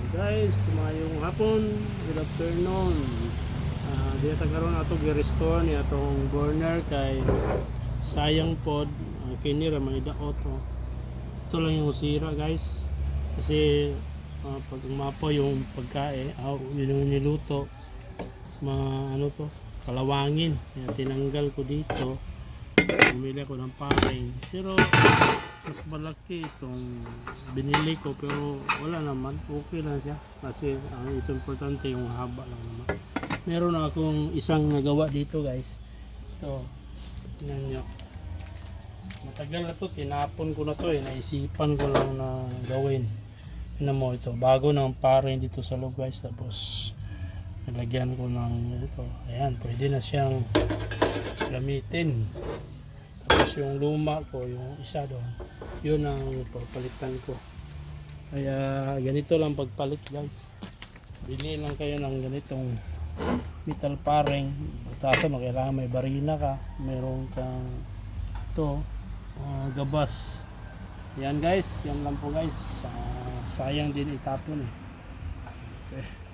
Guys, mayong hapon, good afternoon. Di ata karon ato gi-restore ni atong burner kay sayang pod kini ra may daot oh. Ito lang yung sira guys. Kasi pag umapo yung pagkain, yun yung niluto, ano to, kalawangin. Kaya tinanggal ko dito. Bumili ako ng paring. Pero mas malaki itong binili ko pero wala naman, okay lang siya kasi ang ito importante yung haba lang naman. Meron akong isang nagawa dito guys, ito tingnan nyo, matagal na to, tinapon ko na to naisipan ko lang na gawin. Tingnan mo, ito bago ng paring dito sa loob guys, tapos nilagyan ko ng ito, ayan, pwede na siyang gamitin. Tapos yung luma ko, yung isa doon, yun ang papalitan ko. Kaya ganito lang pagpalit guys. Bili lang kayo ng ganitong metal paring. Butasan mo, kailangan may barina ka, mayroon kang ito, gabas. Yan guys, yan lang po guys. Sayang din itapon eh. Okay.